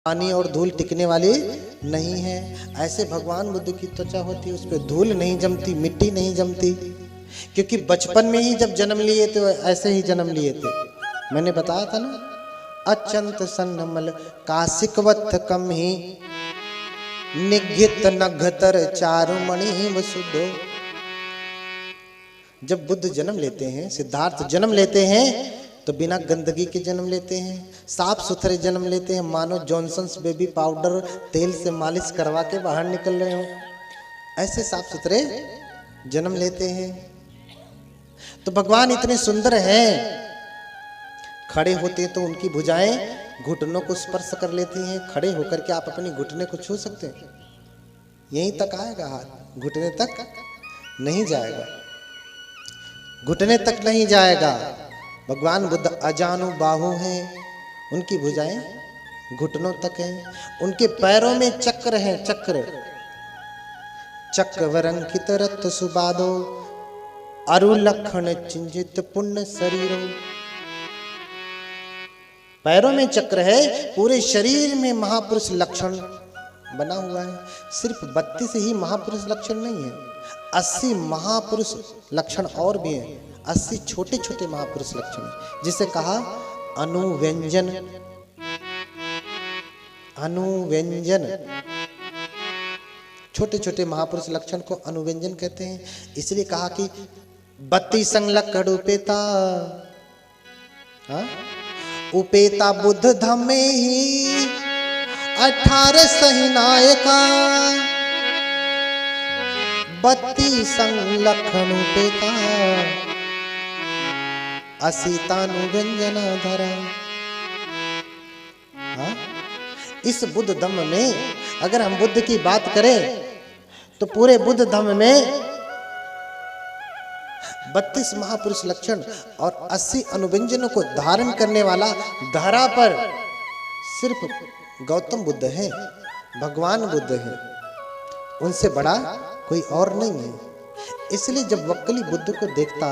पानी और धूल टिकने वाली नहीं है। ऐसे भगवान बुद्ध की त्वचा होती है, उस पर धूल नहीं जमती, मिट्टी नहीं जमती, क्योंकि बचपन में ही जब जन्म लिए थे ऐसे ही जन्म लिए थे। मैंने बताया था ना, अचंत सन्नमल कासिकवत कम ही निघित नघतर चारुमणि वसुदो। जब बुद्ध जन्म लेते हैं, सिद्धार्थ जन्म लेते हैं, तो बिना गंदगी के जन्म लेते हैं, साफ सुथरे जन्म लेते हैं, मानो जॉनसन्स बेबी पाउडर तेल से मालिश करवा के बाहर निकल रहे हो, ऐसे साफ सुथरे जन्म लेते हैं। तो भगवान इतने सुंदर हैं, खड़े होते तो उनकी भुजाएं घुटनों को स्पर्श कर लेती हैं। खड़े होकर के आप अपनी घुटने को छू सकते हैं, यहीं तक आएगा हाथ, घुटने तक नहीं जाएगा, घुटने तक नहीं जाएगा। भगवान बुद्ध अजानु बाहु हैं, उनकी भुजाएं घुटनों तक हैं। उनके पैरों में चक्र हैं, चक्र चक्रवरंकित रत्न सुबादो अरुलक्षण चिंजित पुण्य शरीरो। पैरों में चक्र है, पूरे शरीर में महापुरुष लक्षण बना हुआ है। सिर्फ 32 ही महापुरुष लक्षण नहीं है, 80 महापुरुष लक्षण और भी हैं। 80 छोटे छोटे महापुरुष लक्षण है, जिसे कहा अनुव्यंजन। अनुव्यंजन, छोटे छोटे महापुरुष लक्षण को अनुव्यंजन कहते हैं। इसलिए कहा कि 32 संलक्षण उपेता, उपेता बुद्ध धम्मे ही 18 सहिनायका। 32 संलक्षण उपेता असीतानुव्यंजन धरा। इस बुद्ध धम्म में अगर हम बुद्ध की बात करें तो पूरे बुद्ध धम्म में 32 महापुरुष लक्षण और 80 अनुव्यंजनों को धारण करने वाला धरा पर सिर्फ गौतम बुद्ध है, भगवान बुद्ध है, उनसे बड़ा कोई और नहीं है। इसलिए जब वक्कली बुद्ध को देखता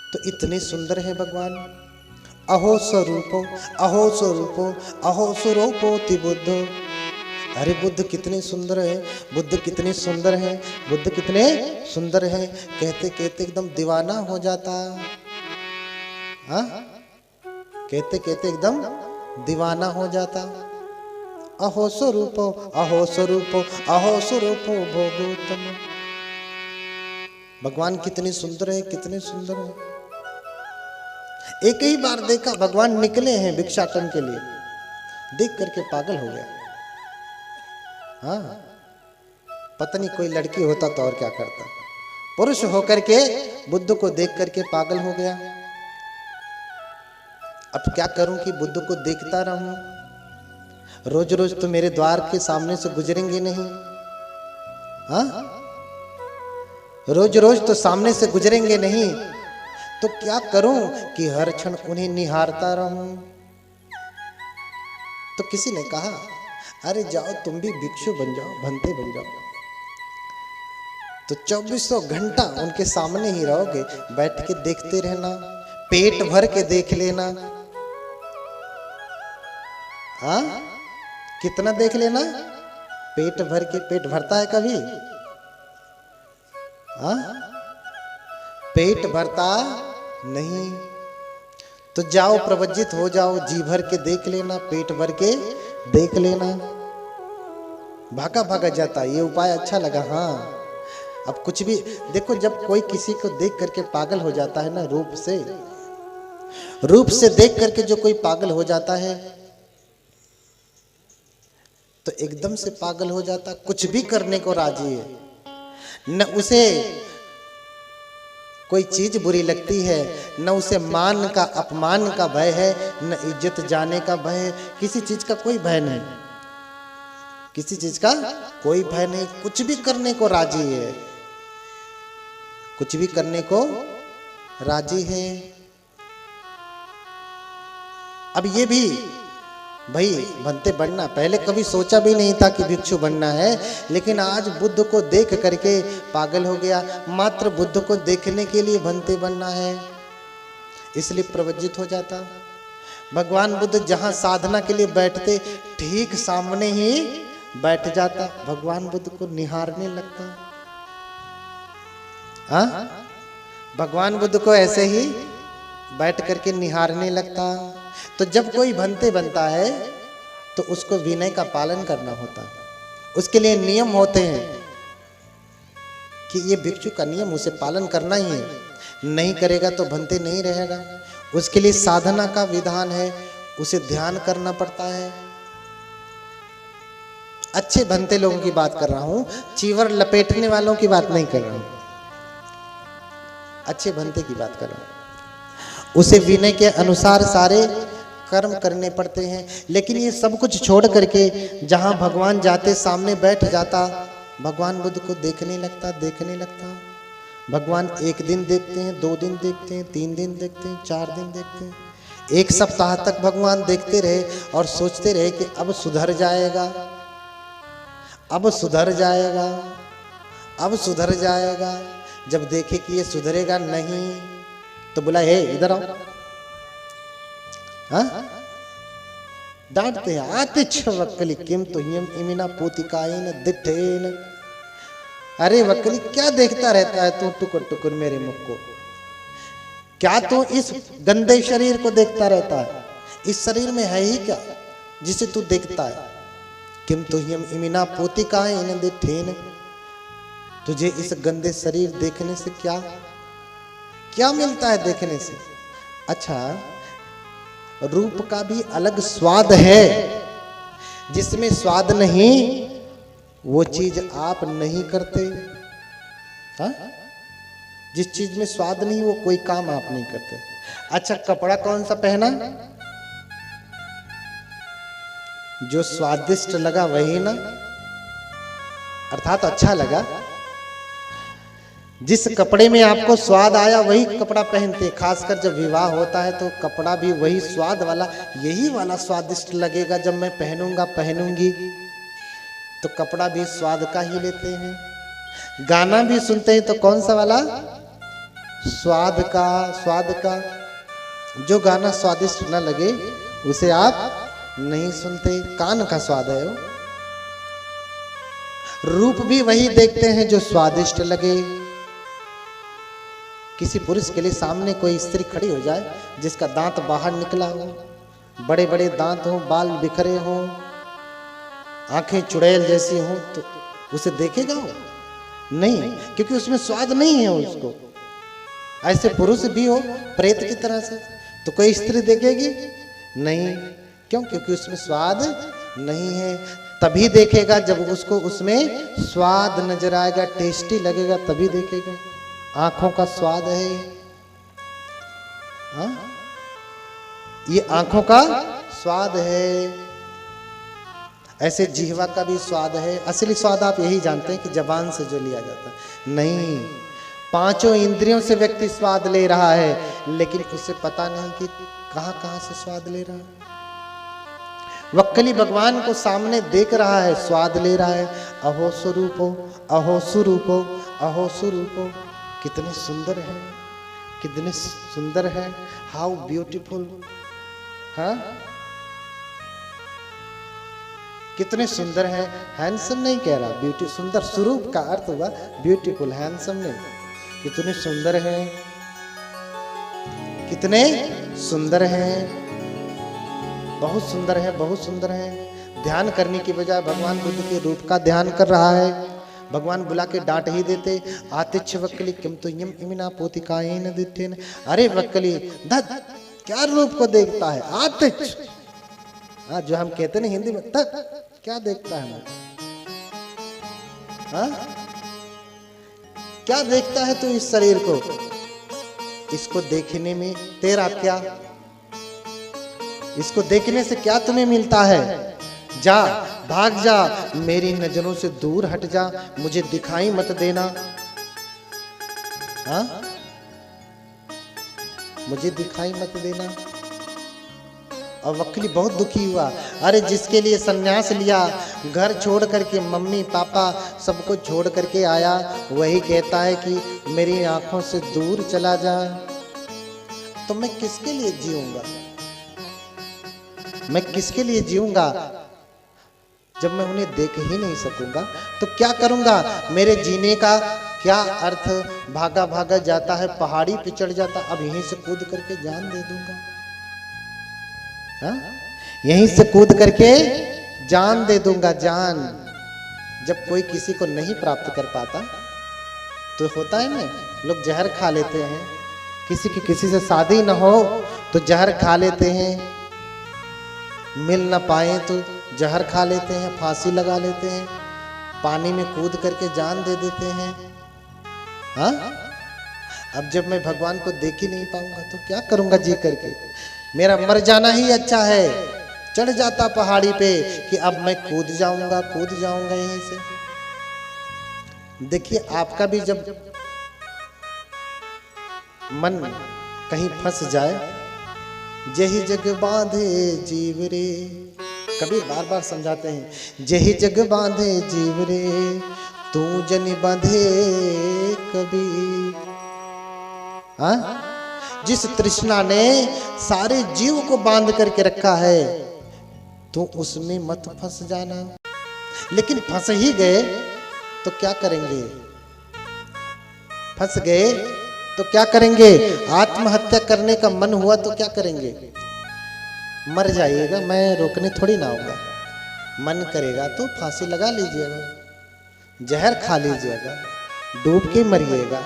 तो इतने सुंदर है भगवान। अहो स्वरूपो, अहो स्वरूपो, अहो स्वरूपोति बुद्धो। अरे बुद्ध कितने सुंदर है, बुद्ध कितने सुंदर है, बुद्ध कितने सुंदर है, कहते कहते एकदम दीवाना हो जाता। हाँ, कहते कहते एकदम दीवाना हो जाता। अहो स्वरूपो, अहो स्वरूपो, अहो स्वरूपो भोगोत्तम। भगवान कितने सुंदर है, कितने सुंदर है। एक ही बार देखा, भगवान निकले हैं भिक्षाटन के लिए, देख करके पागल हो गया। हाँ, पता नहीं कोई लड़की होता तो और क्या करता। पुरुष होकर के बुद्ध को देख करके पागल हो गया। अब क्या करूं कि बुद्ध को देखता रहूं, रोज रोज तो मेरे द्वार के सामने से गुजरेंगे नहीं। हाँ, रोज रोज तो सामने से गुजरेंगे नहीं, तो क्या करूं कि हर क्षण उन्हें निहारता रहूं। तो किसी ने कहा, अरे जाओ तुम भी भिक्षु बन जाओ, भंते बन जाओ, तो 2400 घंटा उनके सामने ही रहोगे, बैठ के देखते रहना, पेट भर के देख लेना। हाँ, कितना देख लेना, पेट भर के। पेट भरता है कभी? हाँ, पेट भरता नहीं। तो जाओ प्रवज्जित हो जाओ, जी भर के देख लेना, पेट भर के देख लेना। भागा भागा जाता, ये उपाय अच्छा लगा। हाँ, अब कुछ भी देखो, जब कोई किसी को देख करके पागल हो जाता है ना, रूप से देख करके जो कोई पागल हो जाता है तो एकदम से पागल हो जाता, कुछ भी करने को राजी है। न उसे कोई चीज बुरी लगती है, न उसे मान का अपमान का भय है, न इज्जत जाने का भय है। किसी चीज का कोई भय नहीं, किसी चीज का कोई भय नहीं, कुछ भी करने को राजी है, कुछ भी करने को राजी है। अब ये भी भाई भंते बनना, पहले कभी सोचा भी नहीं था कि भिक्षु बनना है, लेकिन आज बुद्ध को देख करके पागल हो गया। मात्र बुद्ध को देखने के लिए भंते बनना है, इसलिए प्रवज्जित हो जाता। भगवान बुद्ध जहां साधना के लिए बैठते ठीक सामने ही बैठ जाता, भगवान बुद्ध को निहारने लगता। हाँ, भगवान बुद्ध को ऐसे ही बैठ करके निहारने लगता। तो जब कोई भंते बनता है तो उसको विनय का पालन करना होता है, उसके लिए नियम होते हैं कि ये भिक्षु का नियम उसे पालन करना ही है, नहीं करेगा तो भंते नहीं रहेगा। उसके लिए साधना का विधान है, उसे ध्यान करना पड़ता है। अच्छे भंते लोगों की बात कर रहा हूं, चीवर लपेटने वालों की बात नहीं कर रहा हूं, अच्छे भंते की बात कर रहा हूं। उसे विनय के अनुसार सारे कर्म करने पड़ते हैं। लेकिन ये सब कुछ छोड़ करके जहां भगवान जाते सामने बैठ जाता, भगवान बुद्ध को देखने लगता। भगवान एक दिन देखते हैं, 2 दिन देखते हैं, 3 दिन देखते हैं, 4 दिन देखते हैं, 1 सप्ताह तक भगवान देखते रहे और सोचते रहे कि अब सुधर जाएगा, अब सुधर जाएगा, अब सुधर जाएगा। जब देखे कि ये सुधरेगा नहीं तो बोला, हे इधर आओ। हाँ, डांटते हैं, आतिच्छ वक्कली किम तुह्यम इमिना पोतिकायेन दिट्ठेन। अरे वक्कली, क्या देखता रहता है तू टुकुर टुकुर मेरे मुख को? क्या तू इस गंदे शरीर को देखता रहता है? इस शरीर में है ही क्या जिसे तू देखता है? किम तुह्यम इमिना पोतिकायेन दिट्ठेन। तुझे इस गंदे शरीर देखने से क्या क्या मिलता है? देखने से अच्छा, रूप का भी अलग स्वाद है, जिसमें स्वाद नहीं वो चीज आप नहीं करते। हाँ, जिस चीज में स्वाद नहीं वो कोई काम आप नहीं करते। अच्छा, कपड़ा कौन सा पहना? जो स्वादिष्ट लगा वही ना, अर्थात अच्छा लगा। जिस कपड़े में आपको स्वाद आया वही कपड़ा पहनते। खासकर जब विवाह होता है तो कपड़ा भी वही स्वाद वाला, यही वाला स्वादिष्ट लगेगा जब मैं पहनूंगा पहनूंगी, तो कपड़ा भी स्वाद का ही लेते हैं। गाना भी सुनते हैं तो कौन सा वाला? स्वाद का, स्वाद का। जो गाना स्वादिष्ट न लगे उसे आप नहीं सुनते, कान का स्वाद है वो। रूप भी वही देखते हैं जो स्वादिष्ट लगे। किसी पुरुष के लिए सामने कोई स्त्री खड़ी हो जाए जिसका दांत बाहर निकला हो, बड़े बड़े दांत हो, बाल बिखरे हो, आंखें चुड़ैल जैसी हो, तो उसे देखेगा वो? नहीं, क्योंकि उसमें स्वाद नहीं है उसको। ऐसे पुरुष भी हो प्रेत की तरह से, तो कोई स्त्री देखेगी नहीं। क्यों? क्योंकि उसमें स्वाद नहीं है। तभी देखेगा जब उसको उसमें स्वाद नजर आएगा, टेस्टी लगेगा, तभी देखेगा। आंखों का स्वाद है। हाँ, ये आंखों का स्वाद है। ऐसे जिह्वा का भी स्वाद है। असली स्वाद आप यही जानते हैं कि जबान से जो लिया जाता है। नहीं, 5 इंद्रियों से व्यक्ति स्वाद ले रहा है, लेकिन उसे पता नहीं कि कहां कहां से स्वाद ले रहा है। वक्कली भगवान को सामने देख रहा है, स्वाद ले रहा है। अहो स्वरूपो, अहो स्वरूपो, अहो स्वरूपो। कितने सुंदर है, कितने सुंदर है। How beautiful. हाँ, कितने सुंदर है। हैंडसम नहीं कह रहा, ब्यूटी, सुंदर। स्वरूप का अर्थ हुआ ब्यूटीफुल, हैंडसम नहीं। कितने सुंदर है, कितने सुंदर हैं, बहुत सुंदर है, बहुत सुंदर है। ध्यान करने की बजाय भगवान बुद्ध के रूप का ध्यान कर रहा है। भगवान बुला के डांट ही देते। आतिच्छ वक्कली किम तुह्यम इमिना पोतिकायेन दिट्ठेन। अरे वक्कली, धत, क्या रूप को देखता है? आतिच्छ। हाँ, जो हम कहते ना हिंदी में, धत, क्या देखता है? हाँ, क्या देखता है तू इस शरीर को? इसको देखने में तेरा क्या? इसको देखने से क्या तुम्हें मिलता है? जा, भाग जा, मेरी नजरों से दूर हट जा, मुझे दिखाई मत देना। हाँ, मुझे दिखाई मत देना। और वक्कली बहुत दुखी हुआ। अरे जिसके लिए सन्यास लिया, घर छोड़ करके, मम्मी पापा सबको छोड़ करके आया, वही कहता है कि मेरी आंखों से दूर चला जा, तो मैं किसके लिए जीऊंगा? मैं किसके लिए जीऊंगा जब मैं उन्हें देख ही नहीं सकूंगा? तो क्या करूंगा? मेरे जीने का क्या अर्थ? भागा भागा जाता है, पहाड़ी पे चढ़ जाता, अब यहीं से कूद करके जान दे दूंगा। हाँ? यहीं से कूद करके जान दे दूंगा, जान। जब कोई किसी को नहीं प्राप्त कर पाता तो होता है ना, लोग जहर खा लेते हैं। किसी की किसी से शादी ना हो तो जहर खा लेते हैं, मिल ना पाए तो जहर खा लेते हैं, फांसी लगा लेते हैं, पानी में कूद करके जान दे देते हैं। हाँ? अब जब मैं भगवान को देख ही नहीं पाऊंगा तो क्या करूंगा जी करके? मेरा मर जाना ही अच्छा है। चढ़ जाता पहाड़ी पे कि अब मैं कूद जाऊंगा यहीं से। देखिए, आपका भी जब मन कहीं फंस जाए, जही जग बांधे जीव रे, कभी बार बार समझाते हैं, जही जग बांधे जीव रे, तू जन बांधे कभी। हाँ? जिस तृष्णा ने सारे जीव को बांध करके रखा है, तो उसमें मत फंस जाना। लेकिन फंस ही गए तो क्या करेंगे? फंस गए तो क्या करेंगे? आत्महत्या करने का मन हुआ तो क्या करेंगे? मर जाइएगा, मैं रोकने थोड़ी ना आऊंगा। मन करेगा तो फांसी लगा लीजिएगा, जहर खा लीजिएगा, डूब के मरिएगा,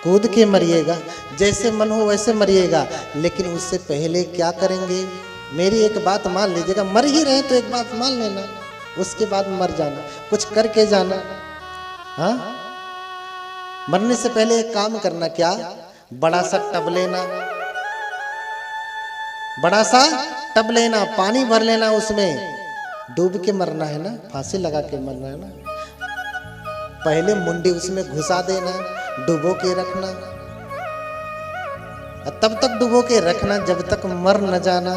कूद के मरिएगा, जैसे मन हो वैसे मरिएगा। लेकिन उससे पहले क्या करेंगे? मेरी एक बात मान लीजिएगा, मर ही रहे तो एक बात मान लेना, उसके बाद मर जाना, कुछ करके जाना। हाँ? मरने से पहले एक काम करना, क्या? बड़ा सा टब लेना, बड़ा सा टब लेना, पानी भर लेना, उसमें डूब के मरना है ना, फांसी लगा के मरना है ना। पहले मुंडी उसमें घुसा देना, डुबो के रखना, तब तक डुबो के रखना जब तक मर न जाना।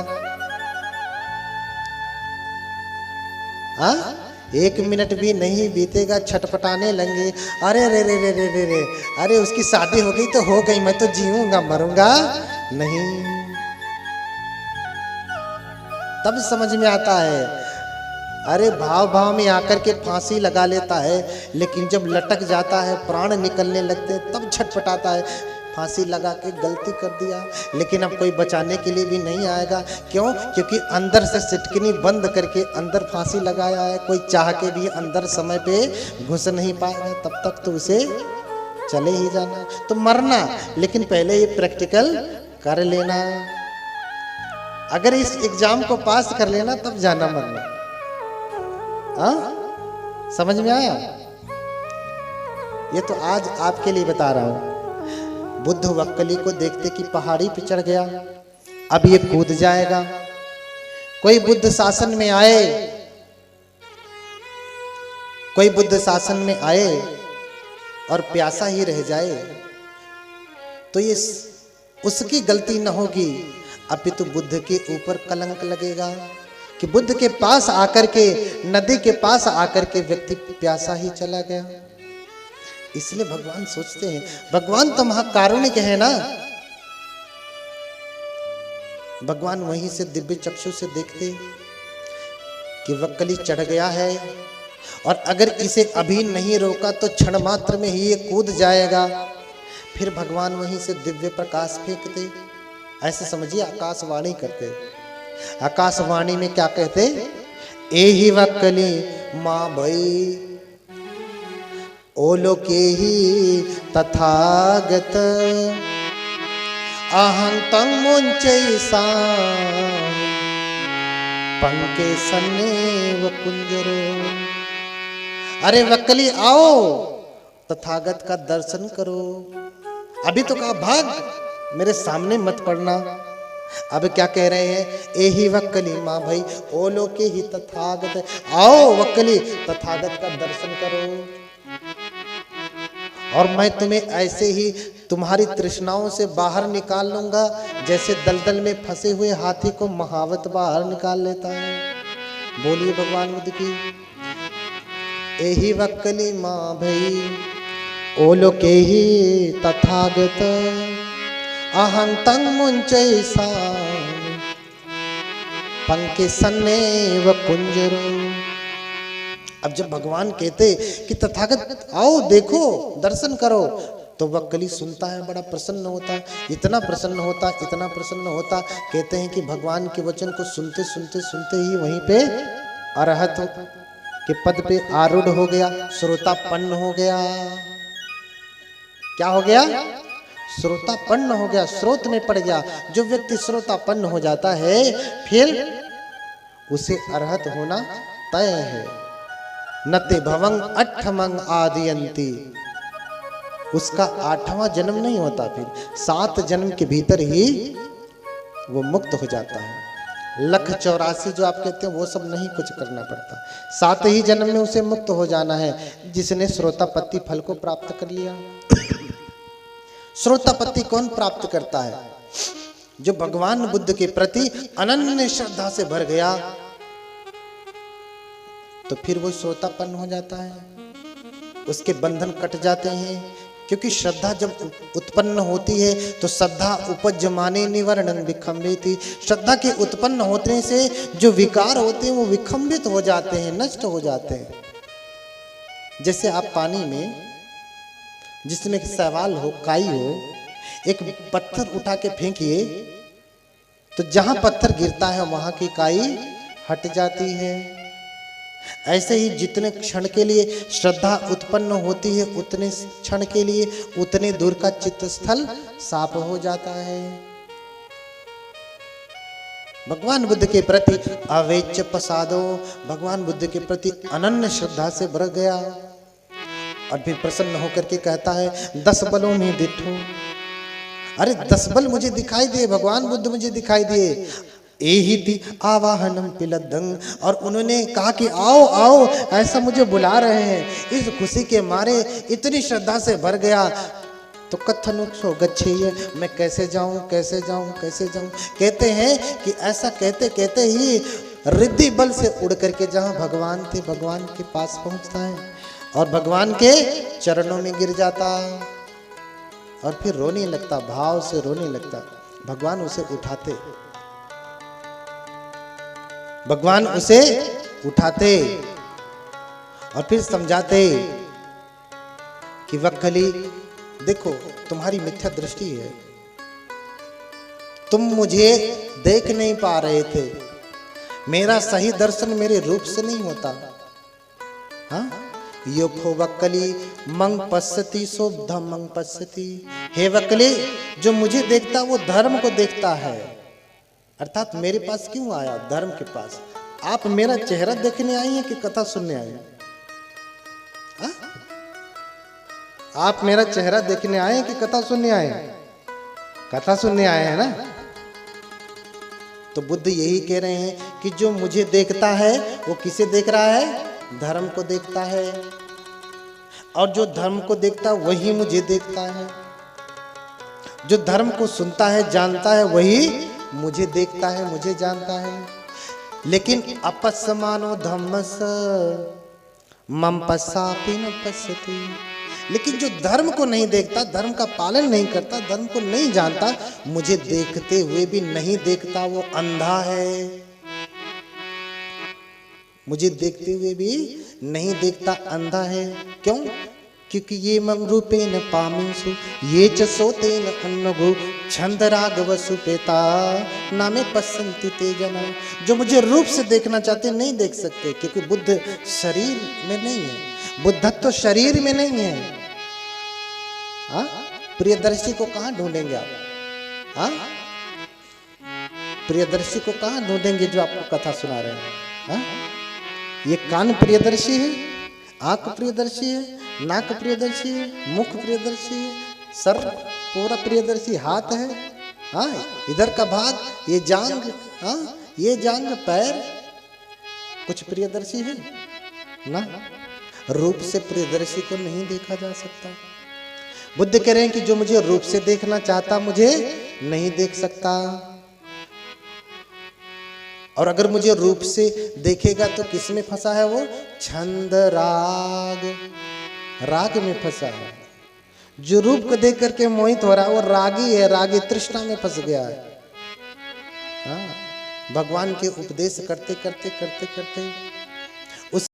हाँ? 1 मिनट भी नहीं बीतेगा, छटपटाने लगे, अरे रे रे रे रे रे रे, अरे उसकी शादी हो गई तो हो गई, मैं तो जीऊंगा मरूंगा नहीं। तब समझ में आता है। अरे भाव भाव में आकर के फांसी लगा लेता है, लेकिन जब लटक जाता है, प्राण निकलने लगते हैं, तब छटपटाता है, फांसी लगा के गलती कर दिया। लेकिन अब कोई बचाने के लिए भी नहीं आएगा। क्यों? क्योंकि अंदर से सिटकनी बंद करके अंदर फांसी लगाया है। कोई चाह के भी अंदर समय पे घुस नहीं पाएगा, तब तक तो उसे चले ही जाना। तो मरना, लेकिन पहले ये प्रैक्टिकल कर लेना। अगर इस एग्जाम को पास कर लेना तब जाना मरना। हाँ? समझ में आया? ये तो आज आपके लिए बता रहा हूं। बुद्ध वक्कली को देखते कि पहाड़ी पे चढ़ गया, अब ये कूद जाएगा। कोई बुद्ध शासन में आए, कोई बुद्ध शासन में आए और प्यासा ही रह जाए तो ये उसकी गलती न होगी, अपितु बुद्ध के ऊपर कलंक लगेगा कि बुद्ध के पास आकर के, नदी के पास आकर के व्यक्ति प्यासा ही चला गया। इसलिए भगवान सोचते हैं, भगवान तो महाकारुणिक है ना। भगवान वहीं से दिव्य चक्षु से देखते कि वक्कली चढ़ गया है और अगर इसे अभी नहीं रोका तो क्षण मात्र में ही ये कूद जाएगा। फिर भगवान वहीं से दिव्य प्रकाश फेंकते। ऐसे समझिए, आकाशवाणी करते। आकाशवाणी में क्या कहते? एहि वक्कली माँ भई ओलोके ही तथागत अहं तं मुंचैसा पंके सन्नेव कुंजरो। अरे वक्कली आओ, तथागत का दर्शन करो। अभी तो कहा भाग, मेरे सामने मत पड़ना। अब क्या कह रहे हैं? एहि वक्कली माँ भाई ओलोके ही तथागत, आओ वक्कली तथागत का दर्शन करो और मैं तुम्हें ऐसे ही तुम्हारी तृष्णाओं से बाहर निकाल लूंगा, जैसे दलदल में फंसे हुए हाथी को महावत बाहर निकाल लेता है। बोलिए भगवान बुद्ध की। एहि वक्कली माँ भई ओलोके ही तथागत अहं तं मुंचैसा पंके सन्ने व कुंजरो। अब जब भगवान कहते कि तथागत आओ देखो दर्शन करो, तो वह कली सुनता है, बड़ा प्रसन्न होता है, इतना प्रसन्न होता, इतना प्रसन्न होता। कहते हैं कि भगवान के वचन को सुनते सुनते सुनते ही वहीं पे अरहत के पद पे आरूढ़ हो गया, श्रोतापन्न हो गया। क्या हो गया? श्रोतापन्न हो गया, स्रोत में पड़ गया। जो व्यक्ति श्रोतापन्न हो जाता है फिर उसे अरहत होना तय है। नते भवंग अठमंग आदियंती, उसका 8वां जन्म नहीं होता, फिर 7 जन्म के भीतर ही वो मुक्त हो जाता है। 1,84,000 जो आप कहते हैं वो सब नहीं कुछ करना पड़ता, 7 ही जन्म में उसे मुक्त हो जाना है, जिसने श्रोतापत्ति फल को प्राप्त कर लिया। श्रोतापत्ति कौन प्राप्त करता है? जो भगवान बुद्ध के प्रति अनन्य श्रद्धा से भर गया, तो फिर वो श्रोतापन्न हो जाता है, उसके बंधन कट जाते हैं। क्योंकि श्रद्धा जब उत्पन्न होती है तो श्रद्धा उपजमाने निवर्णन विखंबित, श्रद्धा के उत्पन्न होने से जो विकार होते हैं वो विखंबित हो जाते हैं, नष्ट हो जाते हैं। जैसे आप पानी में जिसमें सवाल हो, काई हो, एक पत्थर उठा के फेंकिए तो जहां पत्थर गिरता है वहां की काई हट जाती है। ऐसे ही जितने क्षण के लिए श्रद्धा उत्पन्न होती है उतने क्षण के लिए उतने दूर का चित्त स्थल साफ हो जाता है। भगवान बुद्ध के प्रति अवेच्य प्रसादो, भगवान बुद्ध के प्रति अनन्य श्रद्धा से भर गया और फिर प्रसन्न होकर के कहता है 10 बलों में दिठो। अरे 10 बल मुझे दिखाई दिए, भगवान बुद्ध मुझे दिखाई दिए। एहि आवाहनम पिलदंग, और उन्होंने कहा कि आओ आओ, ऐसा मुझे बुला रहे हैं। इस खुशी के मारे इतनी श्रद्धा से भर गया तो कथनुक्षो गच्छेय, मैं कैसे जाऊं कैसे जाऊं कैसे जाऊं। कहते हैं कि ऐसा कहते कहते ही रिद्धि बल से उड़ करके जहां भगवान थे भगवान के पास पहुंचता है और भगवान के चरणों में गिर जाता और फिर रोने लगता, भाव से रोने लगता। भगवान उसे उठाते, भगवान उसे उठाते और फिर समझाते कि वक्कली देखो तुम्हारी मिथ्या दृष्टि है, तुम मुझे देख नहीं पा रहे थे, मेरा सही दर्शन मेरे रूप से नहीं होता। हाँ, योखो वक्कली मंग पश्यति सो धम्मं पश्यति। हे वक्कली, जो मुझे देखता वो धर्म को देखता है। अर्थात मेरे पास क्यों आया? धर्म के पास। आप मेरा चेहरा देखने आई हैं कि कथा सुनने आई हैं? आप मेरा चेहरा देखने आए हैं कि कथा सुनने आए हैं? कथा सुनने आए हैं ना। तो बुद्ध यही कह रहे हैं कि जो मुझे देखता है वो किसे देख रहा है? धर्म को देखता है, और जो धर्म को देखता है वही मुझे देखता है। जो धर्म को सुनता है जानता है वही मुझे देखता है, मुझे जानता है। लेकिन अपस्मानो धम्मस मम पश्यापि न पश्यति। लेकिन जो धर्म को नहीं देखता, धर्म का पालन नहीं करता, धर्म को नहीं जानता, मुझे देखते हुए भी नहीं देखता, वो अंधा है। मुझे देखते हुए भी नहीं देखता, अंधा है। क्यों? क्योंकि ये मंग रूपेन पामीसु ये च सोतेन अन्नगु छंद राघव सुपेता नामे पसंती ते जना। जो मुझे रूप से देखना चाहते नहीं देख सकते, क्योंकि बुद्ध शरीर में नहीं है, बुद्धत्व शरीर में नहीं है। हाँ, प्रियदर्शी को कहाँ ढूंढेंगे आप? हाँ, प्रियदर्शी को कहाँ ढूंढेंगे जो आपको कथा सुना रहे हैं? हाँ, ये कान प्रियदर्शी है, आंख प्रियदर्शी है, नाक प्रियदर्शी है, मुख प्रियदर्शी है, सर पूरा प्रियदर्शी, हाथ है, हाँ इधर का भाग, ये जांग, हाँ ये जांग, पैर, कुछ प्रियदर्शी है ना। रूप से प्रियदर्शी को नहीं देखा जा सकता। बुद्ध कह रहे हैं कि जो मुझे रूप से देखना चाहता मुझे नहीं देख सकता, और अगर मुझे रूप से देखेगा तो किस में फंसा है? वो छंद राग, राग में फंसा है। जो रूप को देख करके मोहित हो रहा है वो रागी है, रागी तृष्णा में फंस गया है। हाँ, भगवान के उपदेश करते करते करते करते